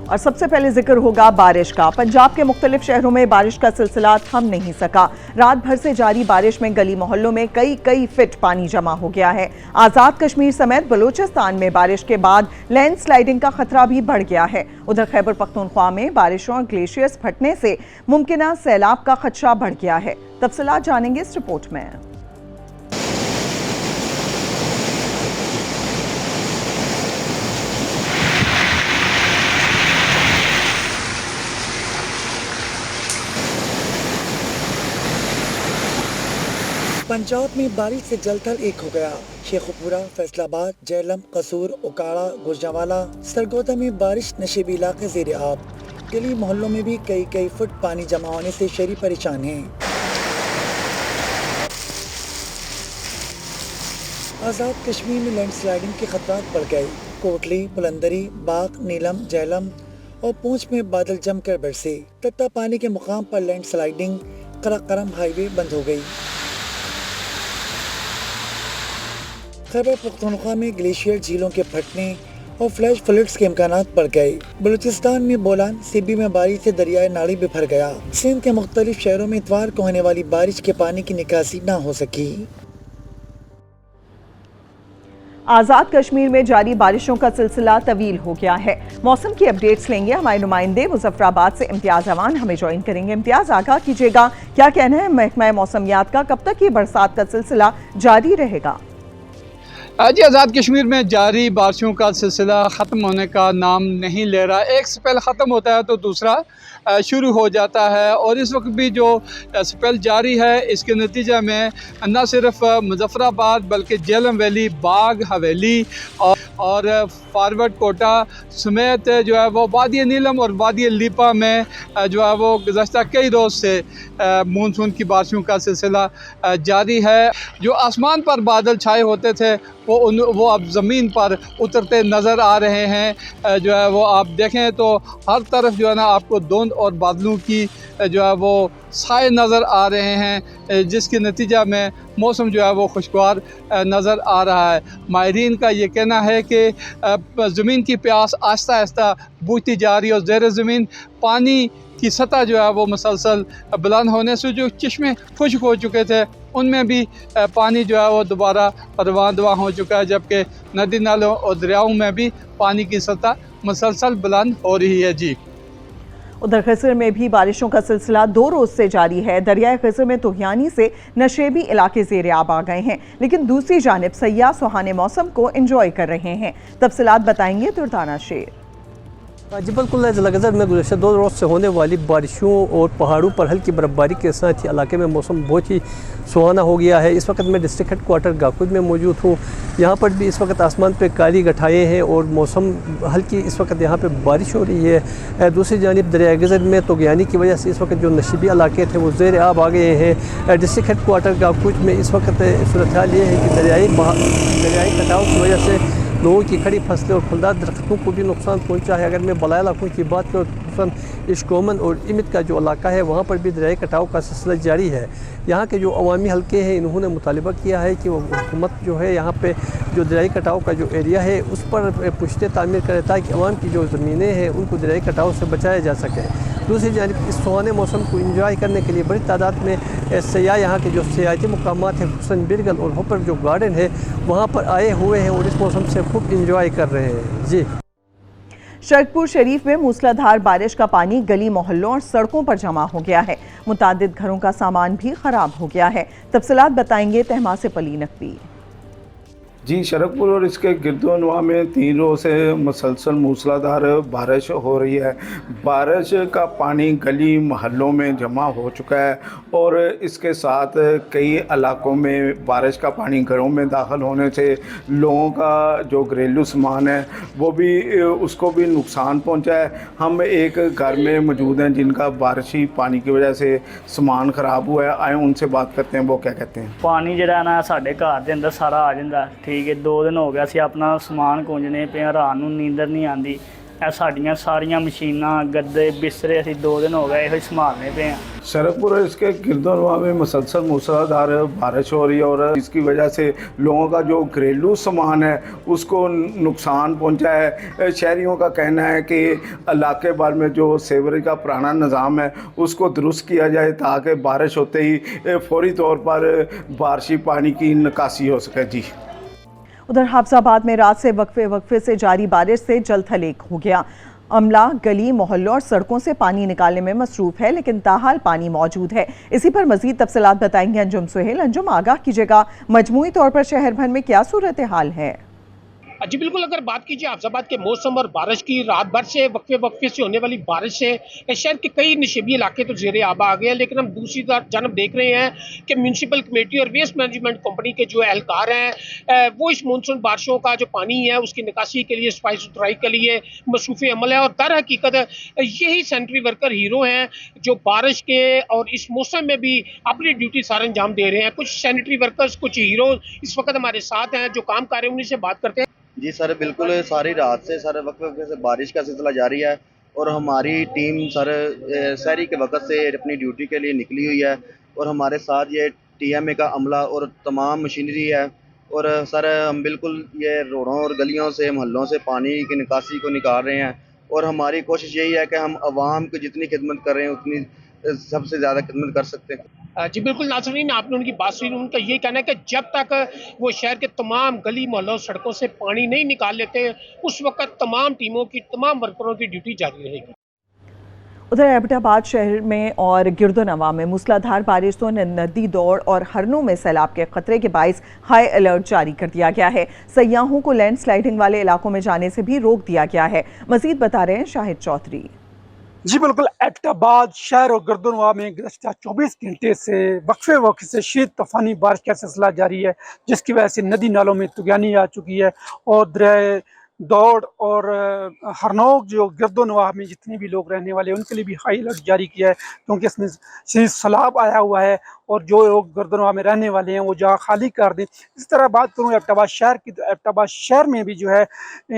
और सबसे पहले जिक्र होगा बारिश का। पंजाब के मुख्तलिफ शहरों में बारिश का सिलसिला थम नहीं सका। रात भर से जारी बारिश में गली मोहल्लों में कई फीट पानी जमा हो गया है। आजाद कश्मीर समेत बलूचिस्तान में बारिश के बाद लैंडस्लाइडिंग का खतरा भी बढ़ गया है। उधर खैबर पख्तूनख्वा में बारिशों और ग्लेशियर्स फटने से मुमकिन सैलाब का खदशा बढ़ गया है। तफसीलात जानेंगे इस रिपोर्ट में। पंजाब में बारिश से जल थल एक हो गया। शेखुपुरा, फैसलाबाद, जेहलम, कसूर, उकाड़ा, गुजरावाला, सरगोदा में बारिश नशेबी इलाके ज़ेरे आब। गली मोहल्लों में भी कई फुट पानी जमा होने से शहरी परेशान हैं। आज़ाद कश्मीर में लैंडस्लाइडिंग के खतरात बढ़ गए। कोटली, बुलंदरी, बाग, नीलम, जेहलम और पूंछ में बादल जमकर बरसे। तत्ता पानी के मुकाम पर लैंडस्लाइडिंग, कराकरम हाईवे बंद हो गई। खैबर पख्तूनख्वा में ग्लेशियर, झीलों के फटने और फ्लैश फ्लड्स के इम्कानात बढ़ गए। बलूचिस्तान में बोलान सिब्बी में बारिश से दरियाए नाली भी भर गया। सिंध के मुख्तलिफ शहरों में इतवार को होने वाली बारिश के पानी की निकासी न हो सकी। आजाद कश्मीर में जारी बारिशों का सिलसिला तवील हो गया है। मौसम की अपडेट्स लेंगे हमारे नुमाइंदे मुजफ्फराबाद से इम्तियाज अवान हमें ज्वाइन करेंगे। इम्तियाज, आगाह कीजिएगा, क्या कहना है महकमा मौसमियात का, कब तक ये बरसात का सिलसिला जारी रहेगा? जी, आज़ाद कश्मीर में जारी बारिशों का सिलसिला ख़त्म होने का नाम नहीं ले रहा। एक स्पेल ख़त्म होता है तो दूसरा शुरू हो जाता है और इस वक्त भी जो स्पेल जारी है इसके नतीजे में न सिर्फ मुजफ्फराबाद बल्कि जेहलम वैली, बाग, हवेली और फॉरवर्ड कोटा समेत जो है वो वादी नीलम और वादी लीपा में जो है वो गुज़श्ता कई रोज़ से मानसून की बारिशों का सिलसिला जारी है। जो आसमान पर बादल छाए होते थे वो अब ज़मीन पर उतरते नज़र आ रहे हैं। जो है वो आप देखें तो हर तरफ जो है ना आपको धुंध और बादलों की जो है वो साए नज़र आ रहे हैं, जिसके नतीजा में मौसम जो है वो खुशगवार नज़र आ रहा है। माहिरीन का ये कहना है कि ज़मीन की प्यास आहिस्ता आहिस्ता बुझती जा रही है और ज़ेर ज़मीन पानी की सतह जो है वो मुसलसल बुलंद होने से जो चश्मे खुश्क हो चुके थे उनमें भी पानी जो है वो दोबारा रवां हो चुका है, जबकि नदी नालों और दरियाओं में भी पानी की सतह मुसलसल बुलंद हो रही है। जी, उधर खिज़र में भी बारिशों का सिलसिला 2 रोज से जारी है। दरियाए खिज़र में तुग़यानी से नशेबी इलाके ज़ेरे आब आ गए हैं, लेकिन दूसरी जानिब सयाह सुहाने मौसम को एंजॉय कर रहे हैं। तफसीलात बताएंगे दुर्दाना शेर। जी बिल्कुल, ज़िला खिज़र में गुज़श्ता 2 रोज़ से होने वाली बारिशों और पहाड़ों पर हल्की बर्फबारी के साथ ही इलाके में मौसम बहुत ही सुहाना हो गया है। इस वक्त मैं डिस्ट्रिक्ट हेडक्वार्टर गाकुद में मौजूद हूँ। यहाँ पर भी इस वक्त आसमान पे काली घटाएँ हैं और मौसम हल्की इस वक्त यहाँ पे बारिश हो रही है। दूसरी जानिब दरिया खिज़र में तुग़यानी की वजह से इस वक्त जो नशीबी इलाके थे वो ज़ेर आब आ गए हैं। डिस्ट्रिक्ट हेडक्वार्टर गाकुद में इस वक्त सूरत हाल ये है कि दरियाई कटाव की वजह से लोगों की खड़ी फसलें और फलदार दरख्तों को भी नुकसान पहुंचा है। अगर मैं बलाया इलाकों की बात करूँ तो इश्कोमन और इमित का जो इलाका है वहाँ पर भी दरियाई कटाव का सिलसिला जारी है। यहाँ के जो अवामी हल्के हैं इन्होंने मुतालबा किया है कि वो हुकूमत जो है यहाँ पे जो दरियाई कटाव का जो एरिया है उस पर पुश्ते तामीर करे ताकि अवाम की जो ज़मीनें हैं उनको दरियाई कटाव से बचाया जा सके। दूसरी जानिब इस सुहाने मौसम को इंजॉय करने के लिए बड़ी तादाद में सयाह यहाँ के जो सियाती मुकामात हैं हुसन बिरगल और होपर जो गार्डन है वहाँ पर आए हुए हैं और इस मौसम से खूब इंजॉय कर रहे हैं। जी, शरकपुर शरीफ में मूसलाधार बारिश का पानी गली मोहल्लों और सड़कों पर जमा हो गया है। मुतादिद घरों का सामान भी खराब हो गया है। तफसीलात बताएंगे तहमा से पली नकवी। जी, शरकपुर और इसके गिरदोनवा में 3 रोज़ से मुसलसल मूसलाधार बारिश हो रही है। बारिश का पानी गली महलों में जमा हो चुका है और इसके साथ कई इलाकों में बारिश का पानी घरों में दाखिल होने से लोगों का जो घरेलू सामान है वो भी उसको भी नुकसान पहुंचा है। हम एक घर में मौजूद हैं जिनका बारिशी पानी की वजह से सामान ख़राब हुआ है। आए उनसे बात करते हैं, वो क्या कहते हैं। पानी जिहड़ा ना साडे घर दे अंदर सारा आ जांदा। ठीक है, 2 दिन हो गया सी अपना समान कुंजने पे, रात नूं नींदर नहीं आती। ਇਹ ਸਾਡੀਆਂ ਸਾਰੀਆਂ ਮਸ਼ੀਨਾਂ ਗੱਦੇ ਬਿਸਤਰੇ ਅਸੀਂ 2 दिन ਹੋ ਗਏ ਇਹੋ ਹੀ ਸੰਭਾਲਨੇ ਪਏ ਆ। सड़कपुर और इसके गिरदोनवा में मुसलसल मूसलाधार बारिश हो रही है और इसकी वजह से लोगों का जो घरेलू सामान है उसको नुकसान पहुंचा है। शहरियों का कहना है कि इलाके भर में जो सेवरेज का पुराना निज़ाम है उसको दुरुस्त किया जाए ताकि बारिश होते ही फौरी तौर पर बारिशी पानी की निकासी हो सके। जी उधर हाफजाबाद में रात से वक्फे से जारी बारिश से जल थल एक हो गया। अमला गली मोहल्लों और सड़कों से पानी निकालने में मसरूफ है, लेकिन ताहाल पानी मौजूद है। इसी पर मजीद तफसीलात बताएंगे अंजुम सुहेल। अंजुम, आगाह कीजिएगा, मजमूई तौर पर शहर भर में क्या सूरत हाल है? जी बिल्कुल, अगर बात कीजिए हाफजाबाद के मौसम और बारिश की, रात भर से वक्फे से होने वाली बारिश से शहर के कई नशेबी इलाके तो ज़ेरे आबा आ गए हैं, लेकिन हम दूसरी जानब देख रहे हैं कि म्यूनसिपल कमेटी और वेस्ट मैनेजमेंट कंपनी के जो एहलकार हैं वो इस मानसून बारिशों का जो पानी है उसकी निकासी के लिए, सफाई सुथराई के लिए मसरूफ़ अमल है। और दर हकीकत यही सैनिटरी वर्कर हीरो हैं जो बारिश के और इस मौसम में भी अपनी ड्यूटी सारा अंजाम दे रहे हैं। कुछ सैनिटरी वर्कर्स, कुछ हीरो इस वक्त हमारे साथ हैं जो काम कर रहे हैं, उन्हीं से बात करते हैं। जी सर, बिल्कुल सारी रात से सर वक्त से बारिश का सिलसिला जारी है और हमारी टीम सर सहरी के वक्त से अपनी ड्यूटी के लिए निकली हुई है और हमारे साथ ये TMA का अमला और तमाम मशीनरी है। और सर हम बिल्कुल ये रोडों और गलियों से, मोहल्लों से पानी की निकासी को निकाल रहे हैं और हमारी कोशिश यही है कि हम आवाम की जितनी खिदमत कर रहे हैं उतनी सबसे ज़्यादा खिदमत कर सकते हैं। जी बिल्कुल नाज़रीन, आपने उनकी बात सुनी। उनका ये कहना है कि जब तक वो शहर के तमाम गली मोहल्लों सड़कों से पानी नहीं निकाल लेते उस वक्त तमाम टीमों की, तमाम वर्करों की ड्यूटी जारी रहेगी। उधर एबटाबाद शहर में और गिरदोनवा में मूसलाधार बारिशों ने नदी दौड़ और हरनों में सैलाब के खतरे के बाइस हाई अलर्ट जारी कर दिया गया है। सयाहों को लैंडस्लाइडिंग वाले इलाकों में जाने से भी रोक दिया गया है। मजीद बता रहे हैं शाहिद चौधरी। जी बिल्कुल, एबटाबाद शहर और गर्दनवा में गुज़श्ता 24 घंटे से वक्फे से शीत तूफानी बारिश का सिलसिला जारी है, जिसकी वजह से नदी नालों में तुगानी आ चुकी है और दरिया दौड़ और हरनौक जो गर्दनवा में जितने भी लोग रहने वाले हैं उनके लिए भी हाई अलर्ट जारी किया है, क्योंकि इसमें शदीद सैलाब आया हुआ है और जो लोग गर्दनवा में रहने वाले हैं वो जगह खाली कर दें। इस तरह बात करूँ एबटाबाद शहर की, तो एबटाबाद शहर में भी जो है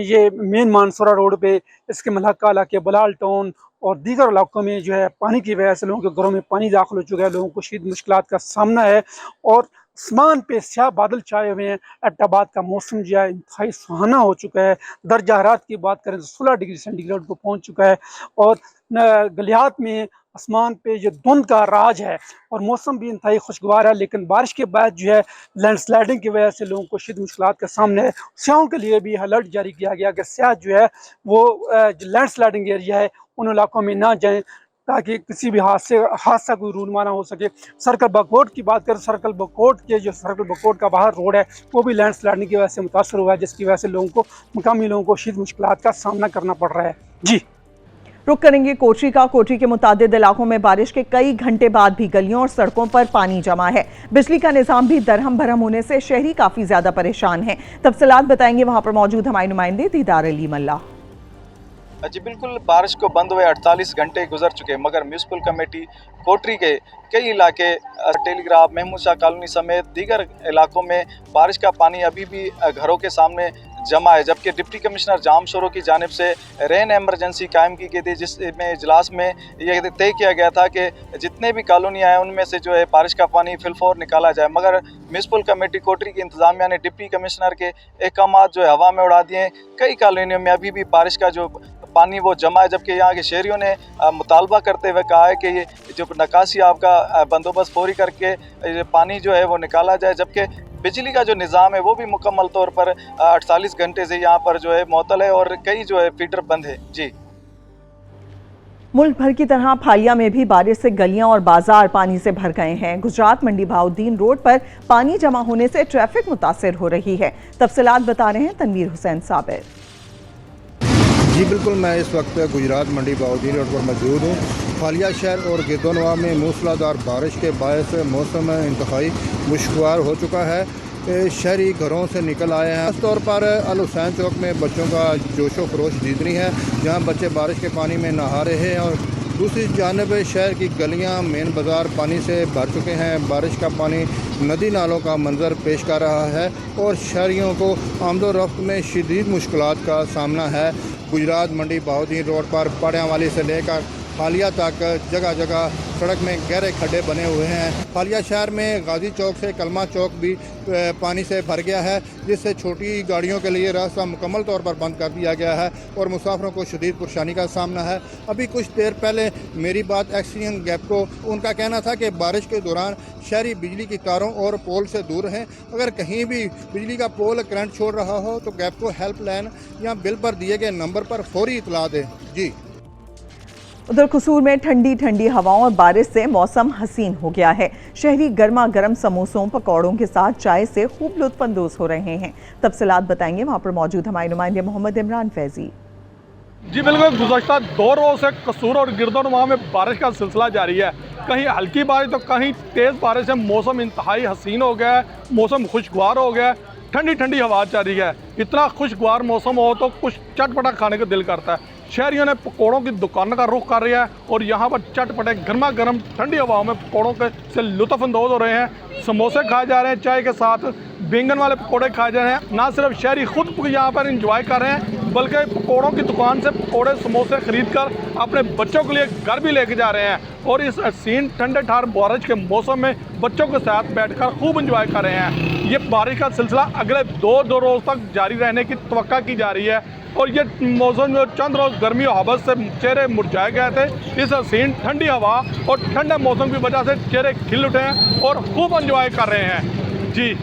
ये मेन मानसूरा रोड पे, इसके मलहका इलाके, बलाल टाउन और दीगर इलाकों में जो है पानी की वजह से लोगों के घरों में पानी दाखिल हो चुका है। लोगों को शदीद मुश्किलात का सामना है और आसमान पे स्याह बादल छाए हुए हैं। एबटाबाद का मौसम जो है इंतहाई सुहाना हो चुका है। दर्जा हरारत की बात करें तो 16 डिग्री सेंटीग्रेड को पहुंच चुका है और गलियात में आसमान पे जो धुंध का राज है और मौसम भी इंतहाई खुशगवार है। लेकिन बारिश के बाद जो है लैंडस्लाइडिंग की वजह से लोगों को शदीद मुश्किलात का सामना है। स्याहों के लिए भी अलर्ट जारी किया गया कि स्याह जो है वो लैंडस्लाइडिंग एरिया है उन इलाकों में ना जाएं ताकि किसी भी हादसा कोई रूनमा ना हो सके। सर्कल बकोट की बात करें, सर्कल बकोट का बाहर रोड है वो भी लैंडस्लाइडिंग की वजह से मुतासर हुआ है, जिसकी वजह से मुकामी लोगों को शदीद मुश्किलात का सामना करना पड़ रहा है। जी रुक करेंगे कोटरी का। कोटरी के मुतादिद इलाकों में बारिश के कई घंटे बाद भी गलियों और सड़कों पर पानी जमा है। बिजली का निजाम भी दरहम भरम होने से शहरी काफी ज्यादा परेशान हैं। तफसीलात बताएंगे वहां पर मौजूद हमारे नुमाइंदे दीदार अली मल्ला। जी बिल्कुल, बारिश को बंद हुए 48 घंटे गुजर चुके, मगर म्यूनसिपल कमेटी कोटरी के कई इलाके, टेलीग्राफ, महमूद शाह कॉलोनी समेत दीगर इलाकों में बारिश का पानी अभी भी घरों के सामने जमा है। जबकि डिप्टी कमिश्नर जाम शोरों की जानिब से रेन एमरजेंसी कायम की गई थी, जिसमें इजलास में यह तय किया गया था कि जितने भी कॉलोनियाँ हैं उनमें से जो है बारिश का पानी फिलफौर निकाला जाए। मगर म्यूनसिपल कमेटी कोटरी की इंतजामिया ने डिप्टी कमिश्नर के अहकाम जो है हवा में उड़ा दिए। कई कॉलोनियों में अभी भी बारिश का जो पानी वो जमा है, जबकि यहाँ के शहरियों ने मुतालबा करते हुए कहा है कि ये जो निकासी आपका बंदोबस्त फौरी करके पानी जो है वो निकाला जाए। जबकि बिजली का जो निज़ाम है वो भी मुकम्मल तौर पर 48 घंटे से यहाँ पर जो है मुअत्तल है और कई जो है फीडर बंद है। जी मुल्क भर की तरह फालिया में भी बारिश से गलियां और बाजार पानी से भर गए हैं। गुजरात मंडी बहाउद्दीन रोड पर पानी जमा होने से ट्रैफिक मुतासिर हो रही है। तफसीलात बता रहे हैं तनवीर हुसैन साबिर। जी बिल्कुल, मैं इस वक्त गुजरात मंडी बहाउद्दीन रोड पर मौजूद हूँ। फालिया शहर और गिरदोनवा में मूसलाधार बारिश के बायस मौसम इंतहाई खुशगवार हो चुका है। शहरी घरों से निकल आए हैं। खासतौर पर अल हुसैन चौक में बच्चों का जोशो खरोश दीदनी है, जहाँ बच्चे बारिश के पानी में नहा रहे हैं और दूसरी जानिब शहर की गलियाँ, मेन बाज़ार पानी से भर चुके हैं। बारिश का पानी नदी नालों का मंजर पेश कर रहा है और शहरियों को आमदो रफ्त में शदीद मुश्किलात का सामना है। गुजरात मंडी बहाउद्दीन रोड पर पाड़ियावाली से लेकर फालिया तक जगह जगह सड़क में गहरे खड्डे बने हुए हैं। फालिया शहर में गाजी चौक से कलमा चौक भी पानी से भर गया है, जिससे छोटी गाड़ियों के लिए रास्ता मुकम्मल तौर पर बंद कर दिया गया है और मुसाफिरों को शदीद परेशानी का सामना है। अभी कुछ देर पहले मेरी बात एक्सीडेंट गैप को, उनका कहना था कि बारिश के दौरान शहरी बिजली की तारों और पोल से दूर हैं। अगर कहीं भी बिजली का पोल करंट छोड़ रहा हो तो गैप को हेल्पलाइन या बिल पर दिए गए नंबर पर फौरी इतला दें। जी। उधर कसूर में ठंडी ठंडी हवाओं और बारिश से मौसम हसीन हो गया है। शहरी गर्मा गर्म समोसों पकौड़ों के साथ चाय से खूब लुत्फानंदोज हो रहे हैं। तफसीलात बताएंगे वहां पर मौजूद हमारे नुमाइंदे मोहम्मद इमरान फैजी। जी बिल्कुल, गुज़श्ता 2 रोज़ से कसूर और गिरदोनवा में बारिश का सिलसिला जारी है। कहीं हल्की बारिश तो कहीं तेज़ बारिश से मौसम इंतहाई हसीन हो गया है, मौसम खुशगवार हो गया है, ठंडी ठंडी हवा चल रही है। इतना खुशगवार मौसम हो तो कुछ चटपटा खाने का दिल करता है। शहरियों ने पकौड़ों की दुकान का रुख कर रहा है और यहाँ पर चटपटे गर्मा गर्म ठंडी हवाओं में पकौड़ों के से लुत्फ़अंदोज़ हो रहे हैं। समोसे खाए जा रहे हैं, चाय के साथ बैंगन वाले पकौड़े खाए जा रहे हैं। ना सिर्फ शहरी खुद यहाँ पर इंजॉय कर रहे हैं, बल्कि पकौड़ों की दुकान से पकौड़े समोसे खरीद कर अपने बच्चों के लिए घर भी लेके जा रहे हैं और इस हसीन ठंडे ठार बारिश के मौसम में बच्चों के साथ बैठकर खूब इंजॉय कर रहे हैं। ये बारिश का सिलसिला अगले दो रोज़ तक जारी रहने की तवक्का की जा रही है और ये मौसम जो चंद रोज़ गर्मी और हवस से चेहरे मुरझाए गए थे, इस हसीन ठंडी हवा और ठंडे मौसम की वजह से चेहरे खिल उठे हैं और खूब इंजॉय कर रहे हैं। जी।